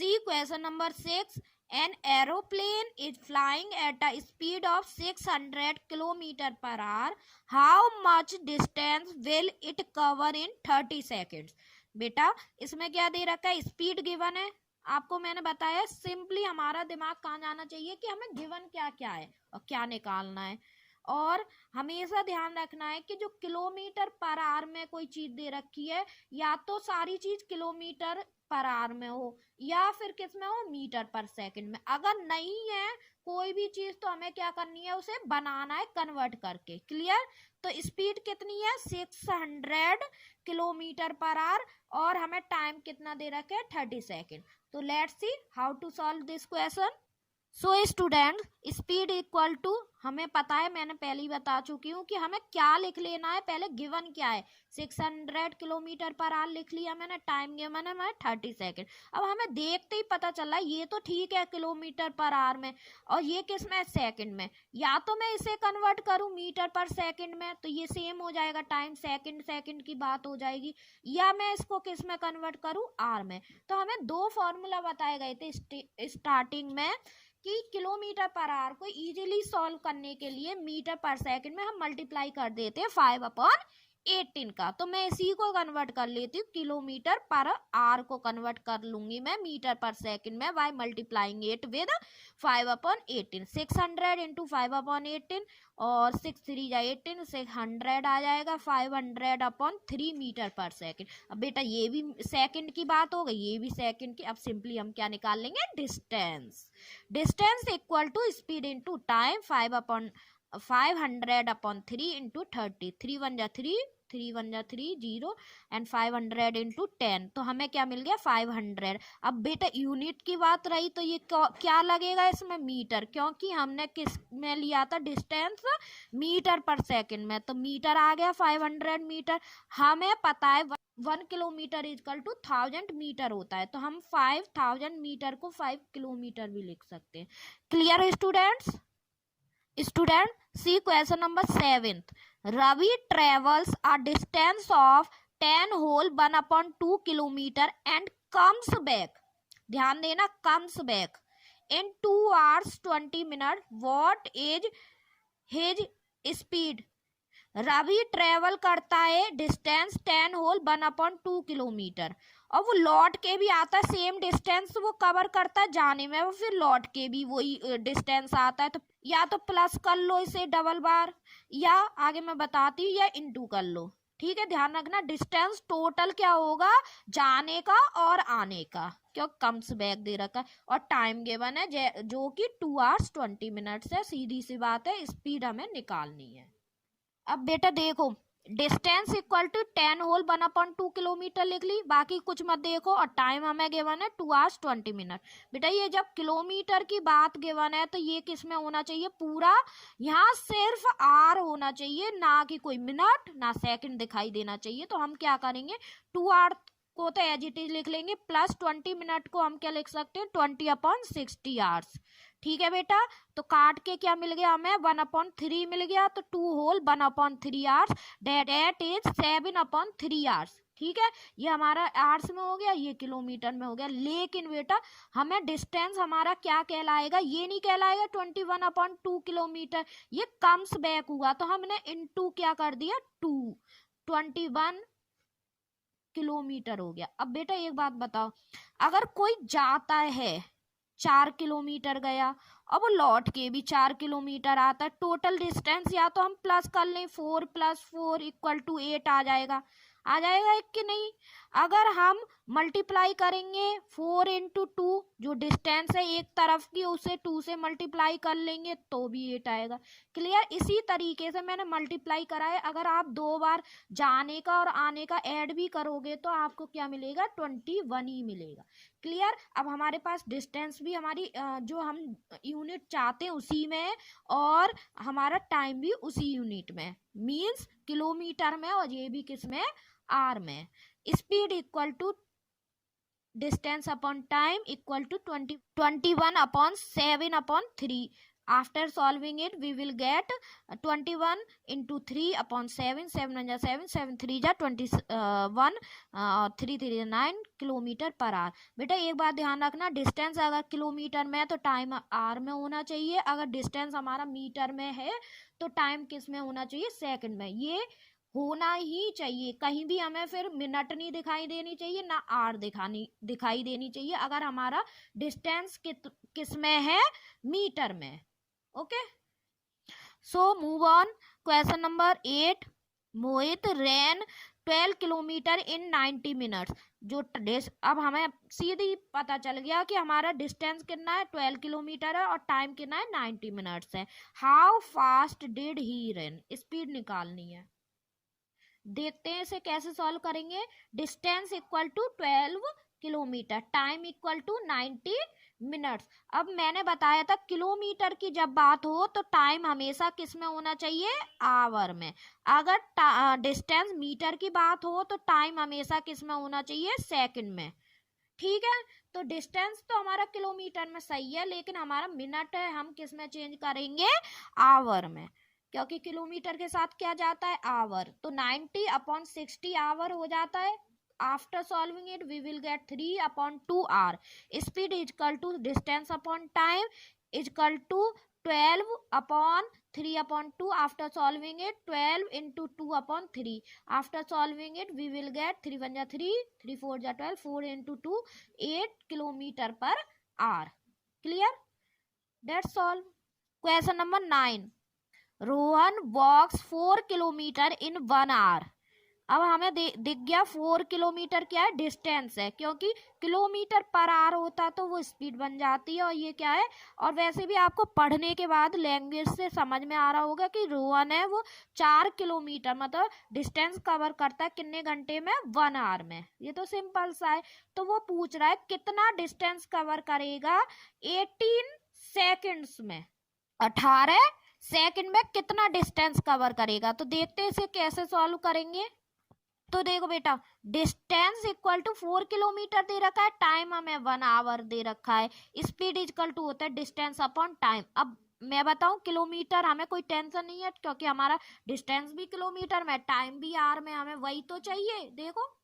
See question number 6. An aeroplane is flying at a speed of 600 km per hour. How much distance will it cover in 30 seconds? बेटा इसमें क्या दे रखा है, speed given है। आपको मैंने बताया सिंपली हमारा दिमाग कहाँ जाना चाहिए कि हमें गिवन क्या क्या है और क्या निकालना है। और हमेशा ध्यान रखना है कि जो किलोमीटर पर आवर में कोई चीज दे रखी है, या तो सारी चीज किलोमीटर पर आवर में हो या फिर किस में हो, मीटर पर सेकंड में। अगर नहीं है कोई भी चीज तो हमें क्या करनी है, उसे बनाना है कन्वर्ट करके। क्लियर? तो स्पीड कितनी है, 600 किलोमीटर पर आवर, और हमें टाइम कितना दे रखे है, 30 सेकेंड। तो let's see how to solve this question. So student, speed equal to, हमें पता है, मैंने पहले ही बता चुकी हूँ कि हमें क्या लिख लेना है। पहले गिवन क्या है, 600 किलोमीटर पर आवर लिख लिया मैंने, टाइम गिवन है मैं 30 सेकेंड। अब हमें देखते ही पता चला ये तो ठीक है किलोमीटर पर आवर में, और ये किस में, सेकंड में। या तो मैं इसे कन्वर्ट करूँ मीटर पर सेकंड में तो ये सेम हो जाएगा, टाइम सेकंड सेकंड की बात हो जाएगी, या मैं इसको किस में कन्वर्ट करूँ, आर में। तो हमें दो फॉर्मूला बताए गए थे स्टार्टिंग में कि किलोमीटर पर आवर को इजीली सॉल्व करने के लिए मीटर पर सेकंड में हम मल्टीप्लाई कर देते हैं 5/18 का। तो मैं इसी को कन्वर्ट कर लेती हूँ, किलोमीटर पर आवर को कन्वर्ट कर लूंगी मैं मीटर पर सेकंड में by multiplying it with 5/18। 600 into 5/18 और 6 3 जा 18, 600 आ जाएगा 500/3 मीटर पर सेकंड। अब बेटा ये भी सेकंड की बात हो गई, ये भी सेकंड की। अब सिंपली हम क्या निकाल लेंगे, distance. Distance equal to speed into time, 500/3 into 30। 3 1 जा 3, 3 1 जा 3 0, एंड 500 इंटू 10, तो हमें क्या मिल गया, 500। अब बेटा यूनिट की बात रही तो ये क्या लगेगा इसमें, मीटर, क्योंकि हमने किस में लिया था डिस्टेंस, मीटर पर सेकंड में। तो मीटर आ गया 500 मीटर। हमें पता है 1 किलोमीटर इजकल टू 1000 मीटर होता है, तो हम 5000 मीटर को 5 किलोमीटर भी लिख सकते हैं। Clear students? Student, see question number 7. Ravi travels a distance of 10 whole 1/2 kilometer and comes back. ध्यान देना, comes back in 2 hours 20 minutes. What is his speed? Ravi travel करता है डिस्टेंस 10 होल 1/2 किलोमीटर, और वो लौट के भी आता है, सेम डिस्टेंस वो कवर करता है जाने में, वो फिर लौट के भी वही डिस्टेंस आता है। तो या तो प्लस कर लो इसे डबल बार, या आगे मैं बताती हूँ, या इनटू कर लो। ठीक है, ध्यान रखना डिस्टेंस टोटल क्या होगा, जाने का और आने का, क्यों कम्स बैक दे रखा है, और टाइम गिवन है जो कि 2 hours 20 minutes है। सीधी सी बात है, स्पीड हमें निकालनी है। अब बेटा देखो, distance equal to 10 whole 1/2 kilometre लिख ली, बाकी कुछ मत देखो, और टाइम हमें गिवन है 2 hours 20 minutes। बेटा ये जब किलोमीटर की बात गिवन है तो ये किस में होना चाहिए, पूरा यहाँ सिर्फ आर होना चाहिए, ना कि कोई मिनट ना सेकंड दिखाई देना चाहिए। तो हम क्या करेंगे, 2 hour को तो एज इट इज लिख लेंगे, प्लस 20 मिनट को हम क्या लिख सकते हैं, 20/60 hours। ठीक है बेटा, तो काट के क्या मिल गया हमें, 1/3 मिल गया, तो 2 whole 1/3 hours, that is 7/3 hours। ठीक है, ये हमारा आवर्स में हो गया, ये किलोमीटर में हो गया। लेकिन बेटा हमें डिस्टेंस हमारा क्या कहलाएगा, ये नहीं कहलाएगा 21/2 किलोमीटर, ये कम्स बैक हुआ, तो हमने इनटू क्या कर दिया, 2, 21 किलोमीटर हो गया। अब बेटा एक बात बताओ, अगर कोई जाता है 4 किलोमीटर गया, अब वो लौट के भी 4 किलोमीटर आता है, टोटल डिस्टेंस या तो हम प्लस कर लें, 4 + 4 = 8 आ जाएगा एक कि नहीं। अगर हम मल्टीप्लाई करेंगे 4 × 2, जो डिस्टेंस है एक तरफ की उसे 2 से मल्टीप्लाई कर लेंगे तो भी 8 आएगा। क्लियर? इसी तरीके से मैंने मल्टीप्लाई करा है, अगर आप 2 बार जाने का और आने का ऐड भी करोगे तो आपको क्या मिलेगा, 21 ही मिलेगा। क्लियर? अब हमारे पास डिस्टेंस भी हमारी जो हम यूनिट चाहते हैं उसी में है, और हमारा टाइम भी उसी यूनिट में, मींस किलोमीटर में, और ये भी किस में, आर में। Speed equal to distance upon time equal to 21/7/3। After solving it we will get 21 into 3/7, 7 1 7, 7 3 21, 3 3 9 kilometre per our. बेटा एक बात ध्यान रखना, डिस्टेंस अगर किलोमीटर में है तो टाइम आर में होना चाहिए, अगर डिस्टेंस हमारा मीटर में है तो टाइम किस में होना चाहिए, सेकंड में। ये होना ही चाहिए, कहीं भी हमें फिर मिनट नहीं दिखाई देनी चाहिए ना आर दिखाई देनी चाहिए अगर हमारा डिस्टेंस किस में है, मीटर में। Okay, so move on. Question number 8, Mohit ran 12 kilometre in 90 minutes. जो अब हमें सीधी पता चल गया कि हमारा डिस्टेंस कितना है, 12 किलोमीटर है और टाइम कितना है, 90 मिनट्स है। How fast did he run, speed निकालनी है। देखते हैं इसे कैसे सॉल्व करेंगे। Distance equal to 12 kilometre, time equal to 90 minutes. अब मैंने बताया था किलोमीटर की जब बात हो तो टाइम हमेशा किस में होना चाहिए, आवर में। अगर डिस्टेंस मीटर की बात हो तो टाइम हमेशा किस में होना चाहिए, सेकंड में। ठीक है, तो डिस्टेंस तो हमारा किलोमीटर में सही है, लेकिन हमारा मिनट है, हम किस में चेंज करेंगे, आवर में, क्योंकि किलोमीटर के साथ क्या जाता है, आवर। तो 90/60 आवर हो जाता है। After solving it we will get 3/2 hour. Speed equal to distance upon time equal to 12/3/2। After solving it 12 into 2/3। After solving it we will get 3 1 3, 3 4 12, 4 into 2 8 kilometre per hour. Clear, that's all. Question number 9, Rohan walks 4 kilometre in 1 hour. अब हमें दिख गया 4 kilometre क्या है, distance है, क्योंकि kilometre per our होता तो वो स्पीड बन जाती है, और ये क्या है। और वैसे भी आपको पढ़ने के बाद लैंग्वेज से समझ में आ रहा होगा कि रोहन है वो 4 किलोमीटर मतलब डिस्टेंस कवर करता है कितने घंटे में, 1 आवर में। ये तो सिंपल सा है। तो वो पूछ रहा है कितना डिस्टेंस कवर करेगा 18 सेकेंड्स में, 18 सेकंड में कितना डिस्टेंस कवर करेगा। तो देखते हैं इसे कैसे सॉल्व करेंगे। तो देखो बेटा, डिस्टेंस इक्वल टू 4 किलोमीटर दे रखा है, टाइम हमें 1 आवर दे रखा है, स्पीड इक्वल टू होता है डिस्टेंस अपॉन टाइम। अब मैं बताऊं किलोमीटर हमें कोई टेंशन नहीं है, क्योंकि हमारा डिस्टेंस भी किलोमीटर में, टाइम भी आवर में, हमें वही तो चाहिए। देखो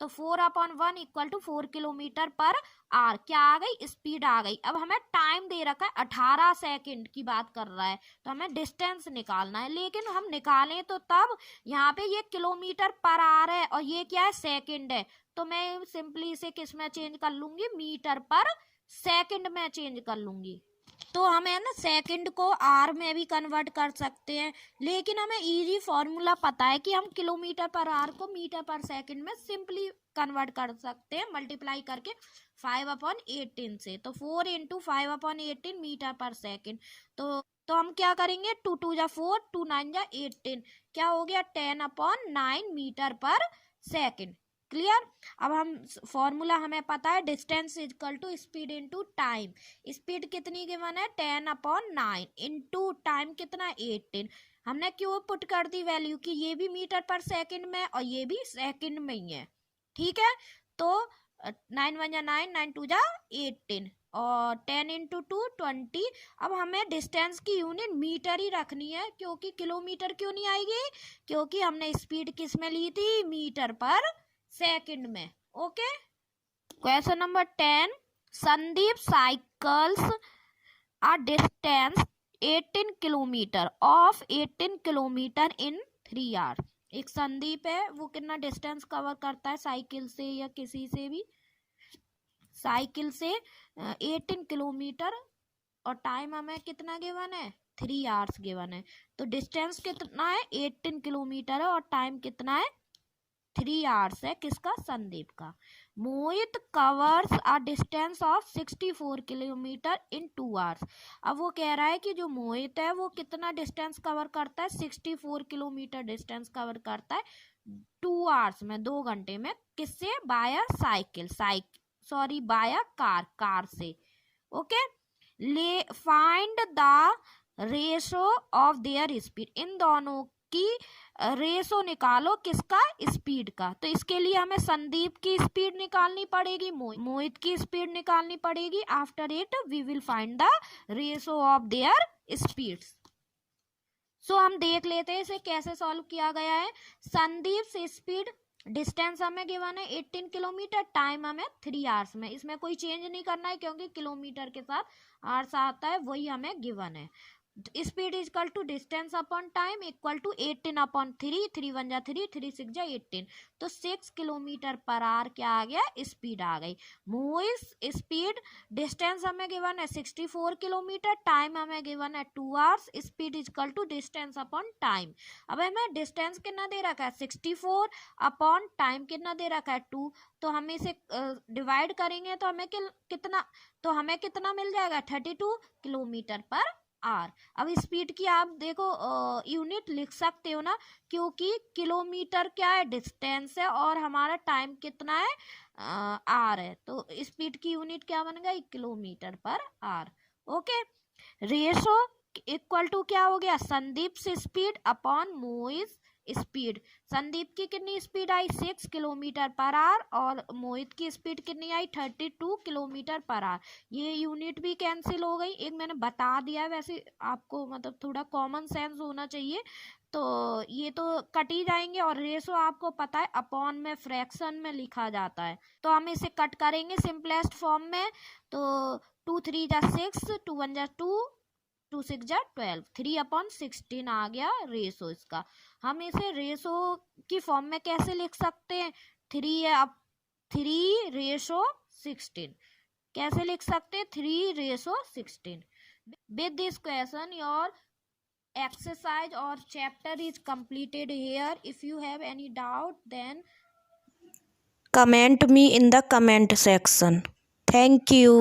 तो 4/1 equal to 4 kilometre per hour. क्या आ गई, स्पीड आ गई। अब हमें टाइम दे रखा है 18 सेकंड की बात कर रहा है, तो हमें डिस्टेंस निकालना है। लेकिन हम निकालें तो तब, यहाँ पे ये किलोमीटर पर आवर है और ये क्या है, सेकंड है। तो मैं सिंपली इसे किस में चेंज कर लूंगी, मीटर पर सेकंड में चेंज कर लूंगी। तो हमें ना सेकंड को आर में भी कन्वर्ट कर सकते हैं, लेकिन हमें इजी फॉर्मूला पता है कि हम किलोमीटर पर आर को मीटर पर सेकंड में सिंपली कन्वर्ट कर सकते हैं, मल्टीप्लाई करके 5/18 से। तो 4 into 5/18 मीटर पर सेकंड। तो हम क्या करेंगे, 2 2 जा 4, 2 9 जा 18, क्या हो गया, 10/9 मीटर पर सेकंड। क्लियर। अब हम फॉर्मूला हमें पता है, distance equal to speed into time. Speed कितनी गिवन है, 10/9 इनटू टाइम कितना, 18। हमने क्यों पुट कर दी वैल्यू की, ये भी मीटर पर सेकंड में और ये भी सेकंड में ही है। ठीक है, तो 9 1 जा 9, 9 2 जा 18 और 10 into 2 20। अब हमें डिस्टेंस की यूनिट मीटर ही रखनी है, क्योंकि किलोमीटर क्यों नहीं आएगी, क्योंकि हमने स्पीड किस में ली थी, मीटर पर सेकंड में। Okay, question number 10, Sandeep cycles a distance 18 kilometre of 18 kilometre in 3 hours. एक संदीप है, वो कितना डिस्टेंस कवर करता है साइकिल से या किसी से भी, साइकिल से 18 किलोमीटर, और टाइम हमें कितना गिवन है, 3 आवर्स गिवन है। तो डिस्टेंस कितना है, 18 किलोमीटर है और टाइम कितना है, 3 आवर्स है, किसका, संदीप का। Mohit covers a distance of 64 kilometre in 2 hours. अब वो कह रहा है कि जो मोहित है वो कितना डिस्टेंस कवर करता है, 64 किलोमीटर डिस्टेंस कवर करता है 2 आवर्स में, 2 घंटे में। किससे, via cycle, sorry via car से। Okay, let find the ratio of their speed. इन दोनों की रेशो निकालो किसका, स्पीड का। तो इसके लिए हमें संदीप की स्पीड निकालनी पड़ेगी, मोहित की स्पीड निकालनी पड़ेगी। After it we will find the ratio of their speeds. So हम देख लेते हैं इसे कैसे सॉल्व किया गया है। संदीप से स्पीड, डिस्टेंस हमें गिवन है 18 किलोमीटर, टाइम हमें 3 आवर्स में, इसमें कोई चेंज नहीं करना है क्योंकि किलोमीटर के साथ आवर्स आता है, वही हमें गिवन है। Speed is equal to distance upon time equal to 18 upon 3, 3 1 जा 3, 3 6 जा 18, तो 6 किलोमीटर पर आवर क्या आ गया, स्पीड आ गई। मोहित स्पीड, डिस्टेंस हमें गिवन है 64 किलोमीटर, टाइम हमें गिवन है 2 hours, speed is equal to distance upon time. अब हमें डिस्टेंस कितना दे रखा है 64 अपॉन टाइम कितना दे रखा है 2, तो हम इसे डिवाइड करेंगे तो हमें कितना मिल जाएगा 32 किलोमीटर पर आर। अब स्पीड की आप देखो यूनिट लिख सकते हो ना, क्योंकि किलोमीटर क्या है, डिस्टेंस है, और हमारा टाइम कितना है आर है, तो स्पीड की यूनिट क्या बनेगा, kilometre per hour. Okay, ratio equal to क्या हो गया, संदीप से speed upon Mohit speed. Sandeep की कितनी स्पीड आई 6 किलोमीटर पर आवर, और मोहित की स्पीड कितनी आई 32 किलोमीटर पर आवर। ये यूनिट भी कैंसिल हो गई, एक मैंने बता दिया है, वैसे आपको मतलब थोड़ा कॉमन सेंस होना चाहिए, तो ये तो कट ही जाएंगे। और रेशो आपको पता है अपॉन में फ्रैक्शन में लिखा जाता है, तो हम इसे कट करेंगे सिंपलेस्ट फॉर्म में। तो 2 3 जा 6, 2 1 जा 2, 2 6 जा 12, 3 अपॉन 16 आ गया रेशो इसका। हम इसे रेशो की फॉर्म में कैसे लिख सकते हैं, 3 रेशो 16 कैसे लिख सकते हैं, 3 ratio 16। With this question your exercise or chapter is completed here. If you have any doubt then comment me in the comment section. Thank you.